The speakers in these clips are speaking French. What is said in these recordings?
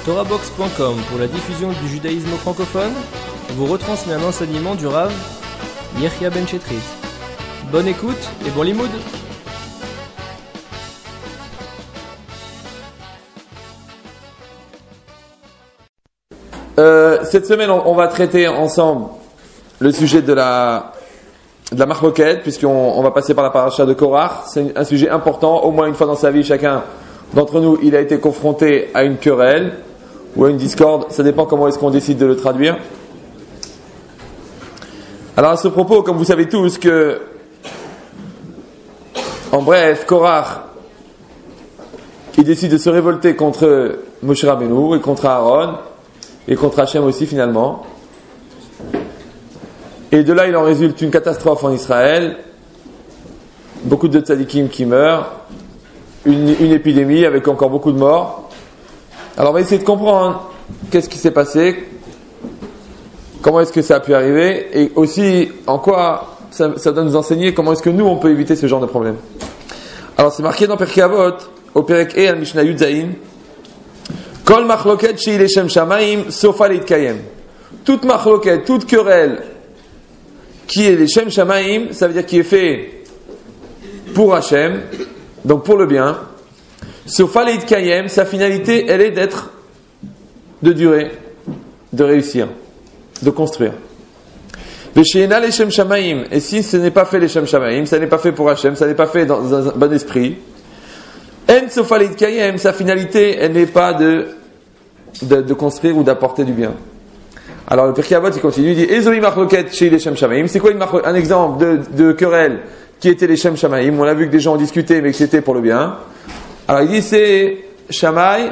TorahBox.com pour la diffusion du judaïsme francophone vous retransmet un enseignement du Rav Yechia Ben Chetrit. Bonne écoute et bon limoud. Cette semaine, on va traiter ensemble le sujet de la marloquette, puisqu'on va passer par la paracha de Korach. C'est un sujet important. Au moins une fois dans sa vie, chacun d'entre nous, il a été confronté à une querelle ou à une discorde. Ça dépend comment est-ce qu'on décide de le traduire. Alors à ce propos, comme vous savez tous que, en bref, Korach, il décide de se révolter contre Moshe Rabbeinu et contre Aaron et contre Hachem aussi finalement. Et de là, il en résulte une catastrophe en Israël, beaucoup de tzadikim qui meurent, une épidémie avec encore beaucoup de morts. Alors on va essayer de comprendre qu'est-ce qui s'est passé, comment est-ce que ça a pu arriver, et aussi en quoi ça doit nous enseigner comment est-ce que nous on peut éviter ce genre de problème. Alors c'est marqué dans Pirkei Avot, au Perek E al Mishnah Yud Zayin, Kol machloket shehi leshem shamayim sofa leitkayem. Toute machloket, toute querelle qui est leshem shamayim, ça veut dire qui est fait pour Hachem, donc pour le bien. Sofa leitkayem, sa finalité, elle est de durer, de réussir, de construire. Vesheina leshem shamayim, et si ce n'est pas fait leshem shamayim, ça n'est pas fait pour Hachem, ça n'est pas fait dans un bon esprit. En sofa leitkayem, sa finalité, elle n'est pas de construire ou d'apporter du bien. Alors le Pirkei Avot il continue, il dit Ezoi machloket chez les Shem Shamaim. C'est quoi un exemple de querelle qui était les Shem Shamaim? On a vu que des gens ont discuté mais que c'était pour le bien. Alors il dit c'est Shammai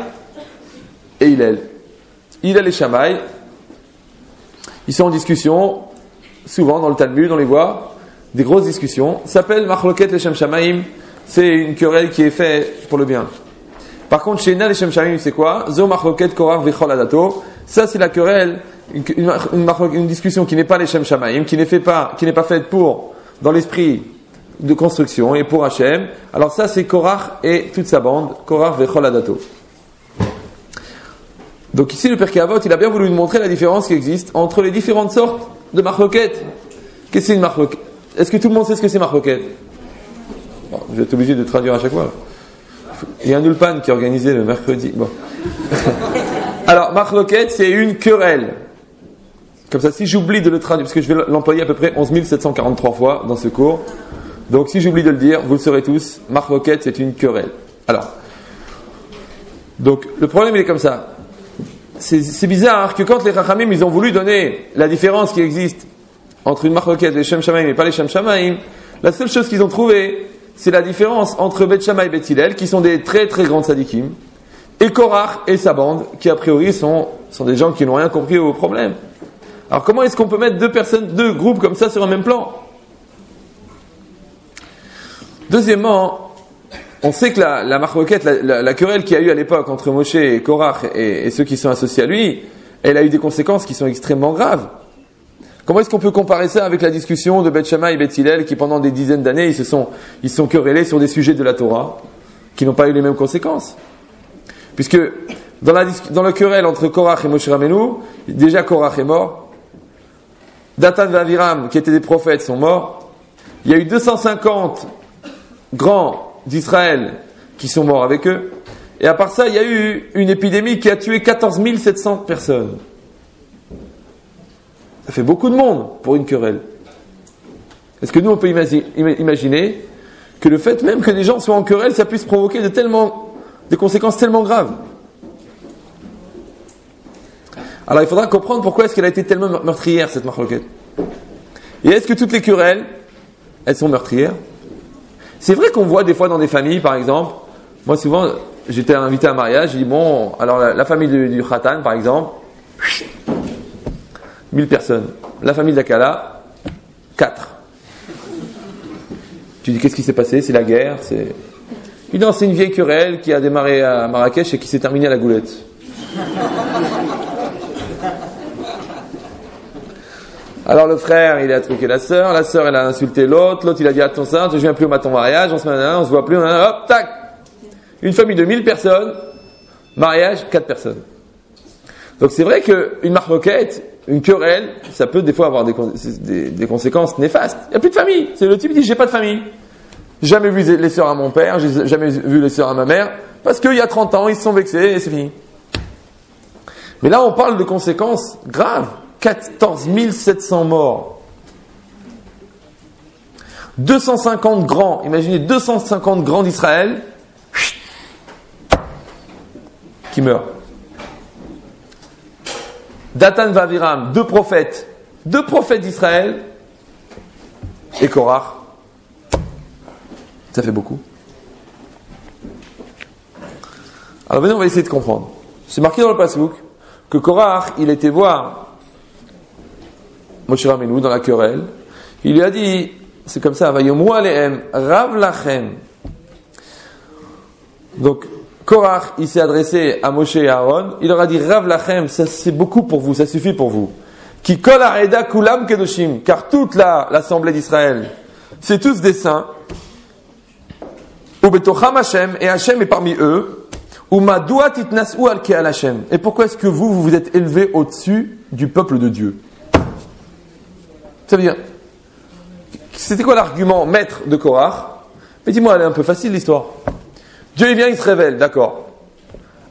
et Hillel. Hillel et Shammai, ils sont en discussion, souvent dans le Talmud, on les voit, des grosses discussions. Ça s'appelle machloket les Shem Shamaim. C'est une querelle qui est faite pour le bien. Par contre, chez Nal et Shem Shamaim, c'est quoi? Zo machloket korach v'chol adato. Ça, c'est la querelle, une discussion qui n'est pas les Shem Shamaim, qui n'est pas faite pour, dans l'esprit de construction et pour Hachem. Alors ça, c'est Korach et toute sa bande, korach v'chol adato. Donc ici, le Pirkei Avot, il a bien voulu nous montrer la différence qui existe entre les différentes sortes de machloket. Qu'est-ce que c'est une machloket? Est-ce que tout le monde sait ce que c'est machloket? Bon, vous êtes obligé de traduire à chaque fois. Il y a un ulpan qui est organisé le mercredi. Bon. Alors, machloket, c'est une querelle. Comme ça, si j'oublie de le traduire, parce que je vais l'employer à peu près 11 743 fois dans ce cours. Donc, si j'oublie de le dire, vous le saurez tous. Machloket, c'est une querelle. Alors. Donc, le problème, il est comme ça. C'est bizarre que quand les Chachamim, ils ont voulu donner la différence qui existe entre une machloket, les Shem Shamaim et pas les Shem Shamaim, la seule chose qu'ils ont trouvée, c'est la différence entre Bet Shammai et Bet Hillel, qui sont des très très grands tzadikim, et Korach et sa bande, qui a priori sont des gens qui n'ont rien compris au problème. Alors comment est-ce qu'on peut mettre deux groupes comme ça sur un même plan? Deuxièmement, on sait que la machloket, la querelle qu'il y a eu à l'époque entre Moshe et Korach et ceux qui sont associés à lui, elle a eu des conséquences qui sont extrêmement graves. Comment est-ce qu'on peut comparer ça avec la discussion de Bet Shammai et Bet Hillel qui pendant des dizaines d'années ils sont querellés sur des sujets de la Torah qui n'ont pas eu les mêmes conséquences? Puisque dans la querelle entre Korach et Moshe Rabbeinu, déjà Korach est mort, Datan et Aviram qui étaient des prophètes sont morts, il y a eu 250 grands d'Israël qui sont morts avec eux, et à part ça il y a eu une épidémie qui a tué 14 700 personnes. Ça fait beaucoup de monde pour une querelle. Est-ce que nous, on peut imaginer que le fait même que des gens soient en querelle, ça puisse provoquer des conséquences tellement graves? Alors, il faudra comprendre pourquoi est-ce qu'elle a été tellement meurtrière, cette machloket. Et est-ce que toutes les querelles, elles sont meurtrières? C'est vrai qu'on voit des fois dans des familles, par exemple, moi souvent, j'étais invité à un mariage, j'ai dit, bon, alors la famille du Khatan, par exemple, 1000 personnes. La famille d'Akala, 4. Tu dis, qu'est-ce qui s'est passé? C'est la guerre, Puis non, c'est une vieille querelle qui a démarré à Marrakech et qui s'est terminée à la goulette. Alors le frère, il a truqué la sœur elle a insulté l'autre il a dit, attends ça, je viens plus à ton mariage, on se voit plus, hop, tac! Une famille de 1000 personnes, mariage, 4 personnes. Donc c'est vrai qu'une marloquette, une querelle, ça peut des fois avoir des conséquences néfastes. Il n'y a plus de famille. C'est le type qui dit j'ai pas de famille. J'ai jamais vu les sœurs à mon père, j'ai jamais vu les sœurs à ma mère, parce qu'il y a 30 ans, ils se sont vexés et c'est fini. Mais là, on parle de conséquences graves. 14 700 morts. 250 grands, imaginez 250 grands d'Israël qui meurent. Datan Vaviram, deux prophètes d'Israël, et Korach. Ça fait beaucoup. Alors maintenant, on va essayer de comprendre. C'est marqué dans le Passouk que Korach, il était voir Moshe Rabbeinu dans la querelle. Il lui a dit, c'est comme ça, Vayomu alehem, Rav lachem. Donc, Korach, il s'est adressé à Moshe et à Aaron. Il leur a dit, Rav lachem, ça c'est beaucoup pour vous, ça suffit pour vous. Ki kol ha'eda kulam kedoshim, car toute l'assemblée d'Israël, c'est tous des saints. Ou betocham Hashem, et Hashem est parmi eux. Ou madoua titnasu al ke'al Hashem. Et pourquoi est-ce que vous vous êtes élevés au-dessus du peuple de Dieu? Ça veut dire, c'était quoi l'argument maître de Korach? Mais dis-moi, elle est un peu facile l'histoire. Dieu il vient, il se révèle, d'accord.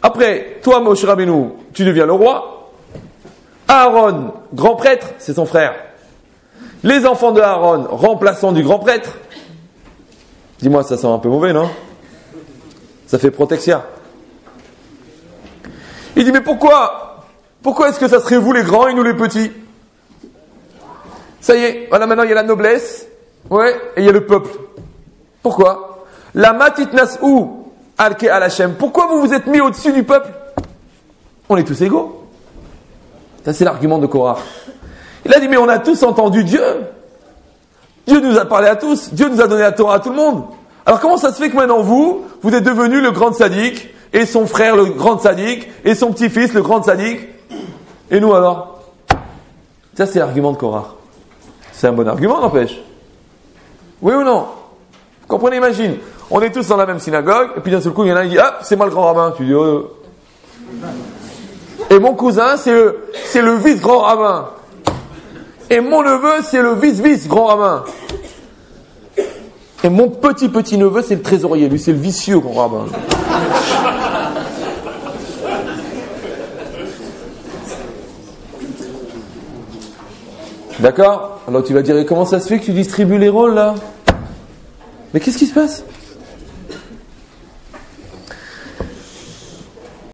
Après, toi, Moshe Rabbeinu, tu deviens le roi. Aaron, grand prêtre, c'est son frère. Les enfants de Aaron, remplaçants du grand prêtre. Dis-moi, ça sent un peu mauvais, non? Ça fait protection. Il dit, mais pourquoi est-ce que ça serait vous les grands et nous les petits? Ça y est, voilà, maintenant il y a la noblesse, ouais, et il y a le peuple. Pourquoi? La matitnas ou alke al Hashem. Pourquoi vous vous êtes mis au-dessus du peuple? On est tous égaux. Ça c'est l'argument de Korach. Il a dit, mais on a tous entendu Dieu. Dieu nous a parlé à tous. Dieu nous a donné la Torah à tout le monde. Alors comment ça se fait que maintenant vous êtes devenu le grand sadique, et son frère le grand sadique, et son petit-fils le grand sadique, et nous alors? Ça c'est l'argument de Korach. C'est un bon argument, n'empêche. Oui ou non? Vous comprenez, imagine. On est tous dans la même synagogue, et puis d'un seul coup, il y en a un qui dit, ah, c'est moi le grand rabbin. Tu dis, oh. Et mon cousin, c'est le vice-grand rabbin. Et mon neveu, c'est le vice-vice-grand rabbin. Et mon petit-petit-neveu, c'est le trésorier. Lui, c'est le vicieux grand rabbin. D'accord? Alors tu vas dire, comment ça se fait que tu distribues les rôles là? Mais qu'est-ce qui se passe?